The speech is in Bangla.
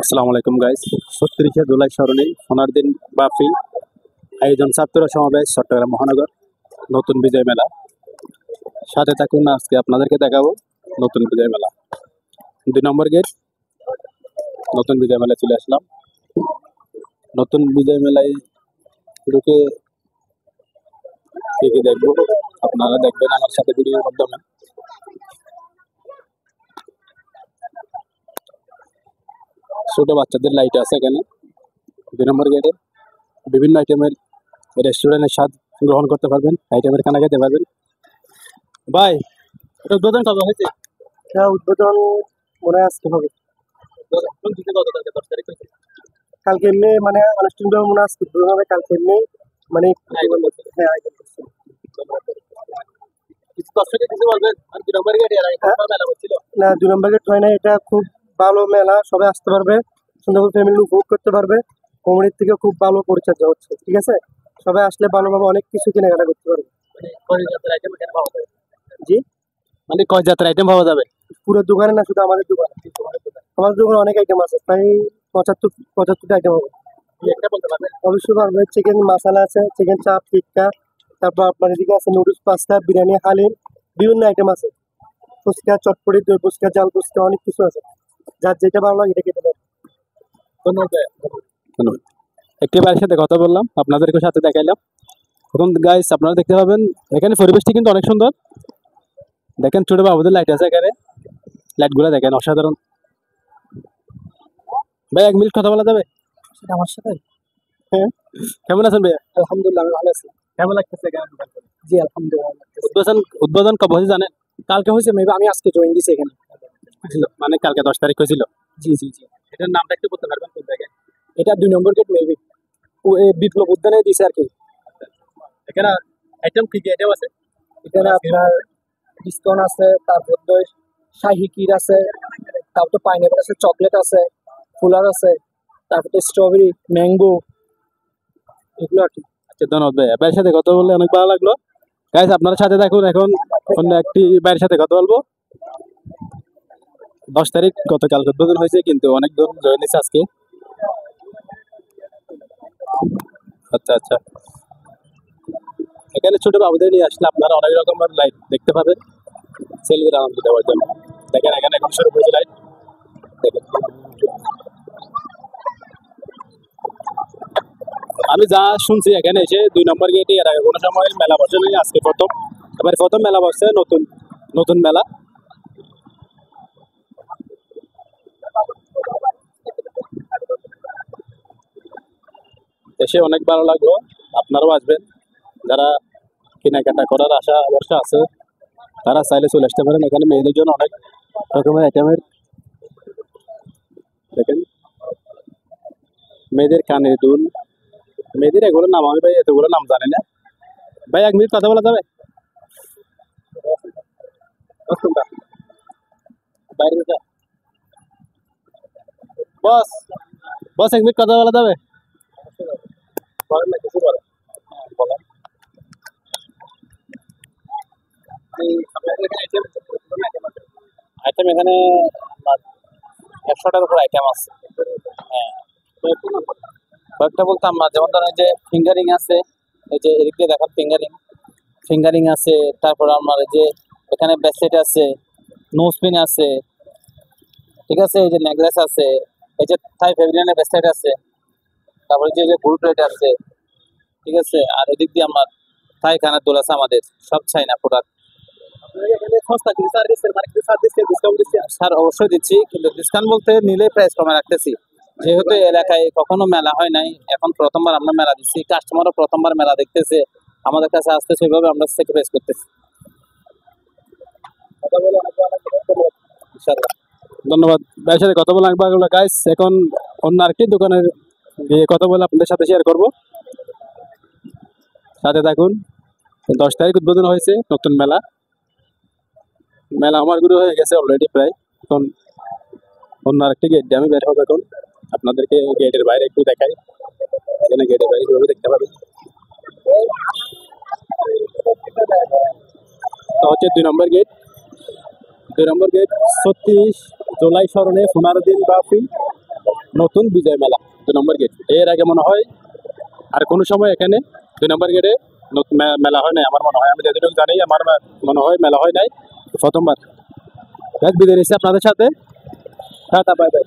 আসসালামু আলাইকুম গাইস। ৩৬শে জুলাই স্মরণে সোনার দিন বাফি আয়োজন ছাত্র সমাবেশ চট্টগ্রাম মহানগর নতুন বিজয় মেলা। সাথে থাকুন, আজকে আপনাদেরকে দেখাবো নতুন বিজয় মেলা। ২ নম্বর গেট নতুন বিজয় মেলায় চলে আসলাম। নতুন বিজয় মেলায় ঢুকে কি কি দেখবো আপনারা দেখবেন আমার সাথে ভিডিওর মাধ্যমে। ছোট বাচ্চাদের লাইট আছে এখানে। ২ নম্বর গেটে বিভিন্ন আইটেমের রেস্টুরেন্টের স্বাদ গ্রহণ করতে পারবেন, আইটেমের খানা খেতে পারবেন। ভাই, এটা উদ্বোধন কবে হয়েছে? এটা উদ্বোধন মনে হয় আজকে হবে। কোন দিনে কত তারিখে? 10 তারিখ হয়েছে। কালকে এমনি মানে আনুষ্ঠানিকভাবে মনে হয় আজকে উদ্বোধন হবে। কালকে এমনি মানে আয়োজন করছে। হ্যাঁ আয়োজন করছে। কিছু দর্শকের কিছু বলবেন? আর ২ নম্বর গেট এর আগে কোথাও মেলা হচ্ছিল? না ২ নম্বর গেট হয় না, এটা খুব ভালো মেলা, সবাই আসতে পারবে, সুন্দর ফ্যামিলি উপভোগ করতে পারবে। কমিটির থেকে খুব ভালো পরিচর্যা হচ্ছে, ঠিক আছে। সবাই আসলে ভালোভাবে অনেক কিছু কেনাকাটা করতে পারবে। মানে কয় জাতের আইটেম এখানে পাওয়া যাবে? জি, মানে কয় জাতের আইটেম পাওয়া যাবে? পুরো দোকানে না, শুধু আমাদের দোকানে। আমাদের দোকানে অনেক আইটেম আছে, প্রায় ৭৫-৭৫টা আইটেম হবে। একটা বলতে পারবেন? অবশ্যই পারবে। চিকেন মশলা আছে, চিকেন চাপ, টিক্কা, তারপর আপনার এদিকে আছে নুডলস, পাস্তা, বিরিয়ানি, হালিম, বিভিন্ন আইটেম আছে। ফুচকা, চটপটি, দই ফুচকা, জাল ফুচকা, অনেক কিছু আছে। যার যেটা ভালো লাগে এটা খেতে পারে। ধন্যবাদ। ধন্যবাদ। একটি বাড়ির সাথে কথা বললাম, আপনাদেরকে সাথে দেখাইলাম। এখন গাইস আপনারা দেখতে পাবেন এখানে পরিবেশটি কিন্তু অনেক সুন্দর। দেখেন ছোট বাবুদের লাইট আছে এখানে, লাইটগুলো দেখেন অসাধারণ। ভাই, 1 মিনিট কথা বলা যাবে? সেটা আমার সাথে। হ্যাঁ, কেমন আছেন ভাইয়া? আলহামদুলিল্লাহ, আমি ভালো আছি। কেমন লাগতেছে এখানে দোকান করে? জি আলহামদুলিল্লাহ ভালো লাগতেছে। উদ্বোধন উদ্বোধন কবে হয়েছে জানেন? কালকে হয়েছে, মেবি আমি আজকে জয়েন দিছি এখানে। মানে কালকে 10 তারিখ হয়েছিল। জি জি জি। এটার নামটা একটু বলতে পারবেন কোন জায়গায়? এটা ২ নম্বর গেট মেবি বিপ্লব উদ্যানে দিছে আর কি। এখানে আইটেম কি কি আইটেম আছে? এখানে আপনার বিস্কন আছে, তারপর তো শাহি ক্ষীর আছে, তারপর তো পাইনাপল আছে, চকলেট আছে, ফুলার আছে, তারপর তো স্ট্রবেরি, ম্যাঙ্গো, এগুলো আর কি। আচ্ছা, ধন্যবাদ ভাই। ভাইয়ের সাথে কথা বললে অনেক ভালো লাগলো। গাইস আপনারা সাথে থাকুন, এখন অন্য একটি ভাইয়ের সাথে কথা বলবো। 10 তারিখ গতকাল উদ্বোধন হয়েছে, কিন্তু অনেক দূর জয়েন দিচ্ছে আজকে। আচ্ছা আচ্ছা, এখানে ছোট বাবুদের নিয়ে আসলে আপনারা অনেক রকমের লাইট দেখতে পাবেন সেলফির আনন্দ দেওয়ার জন্য। দেখেন এখানে এখন শুরু হয়েছে লাইট, দেখেন। আমি যা শুনছি এখানে এসে ২ নম্বর গেটে এর আগে কোনো সময় মেলা বসে নাই, আজকে প্রথম। এবার প্রথম মেলা বসছে, নতুন নতুন মেলা। এসে অনেক ভালো লাগলো। আপনারাও আসবেন, যারা কেনাকাটা করার আশা অবশ্য আছে তারা চাইলে চলে আসতে পারেন। এখানে মেয়েদের জন্য অনেক রকমের আইটেমের দেখেন, মেয়েদের কানের দুল, মেয়েদের এগুলো নাম আমি ভাই এতগুলো নাম জানি না। ভাই, 1 মিনিট কথা বলা যাবে? বাইরে যা। বস, বস 1 মিনিট কথা বলা যাবে? বলেন না, কিছু বলেন। বলেন। আইটেম এখানে আপনার 100টার উপর আইটেম আছে। হ্যাঁ, কয়েকটা বলতে আমার যেমন ধরেন যে ফিঙ্গারিং আছে, এই যে এদিক দিয়ে দেখার ফিঙ্গারিং ফিঙ্গারিং আছে। তারপর আমার এই যে এখানে ব্রেসলেট আছে, নোজপিন আছে, ঠিক আছে, এই যে নেকলেস আছে, এই যে থাই ফেভিলিনের ব্রেসলেট আছে, তারপরে যে ফুল প্লেট আছে, ঠিক আছে। আর এদিক দিয়ে আমার থাই খানার দোল আছে, আমাদের সব চাইনা প্রোডাক্ট। স্যার অবশ্যই দিচ্ছি, কিন্তু ডিসকাউন্ট বলতে নিলে প্রাইস কমে রাখতেছি। যেহেতু এলাকায় কখনো মেলা হয় নাই, এখন প্রথমবার আমরা মেলা দিচ্ছি, কাস্টমারও প্রথমবার মেলা দেখতেছে, আমাদের কাছে আসতে সেভাবে আমরা স্যাক্রিফাইস করতেছি। ইনশাআল্লাহ। ধন্যবাদ। ভাইয়ের সাথে কথা বলে অনেক ভালো লাগলো গাইস। এখন অন্য আরেকটি দোকানের গিয়ে কথা বলে আপনাদের সাথে শেয়ার করব, সাথে থাকুন। 10 তারিখ উদ্বোধন হয়েছে নতুন মেলা। মেলা আমার গুরু হয়ে গেছে অলরেডি প্রায়। এখন অন্য আরেকটি গেট দিয়ে আমি বের হবো। এখন আপনাদেরকে গেটের বাইরে একটু দেখাই। এখানে গেটের বাইরে কিভাবে দেখতে পাবেন। তো হচ্ছে 2 নম্বর গেট। 2 নম্বর গেট 36 জুলাই স্মরণে 15 দিন ব্যাপী নতুন বিজয় মেলা 2 নম্বর গেট। এর আগে মনে হয় আর কোনো সময় এখানে 2 নম্বর গেটে মেলা হয় নাই আমার মনে হয়। আমি যতটুকু জানি আমার মনে হয় মেলা হয় নাই, প্রথমবার। বিদায় নিচ্ছি আপনাদের সাথে, টাটা বাই বাই।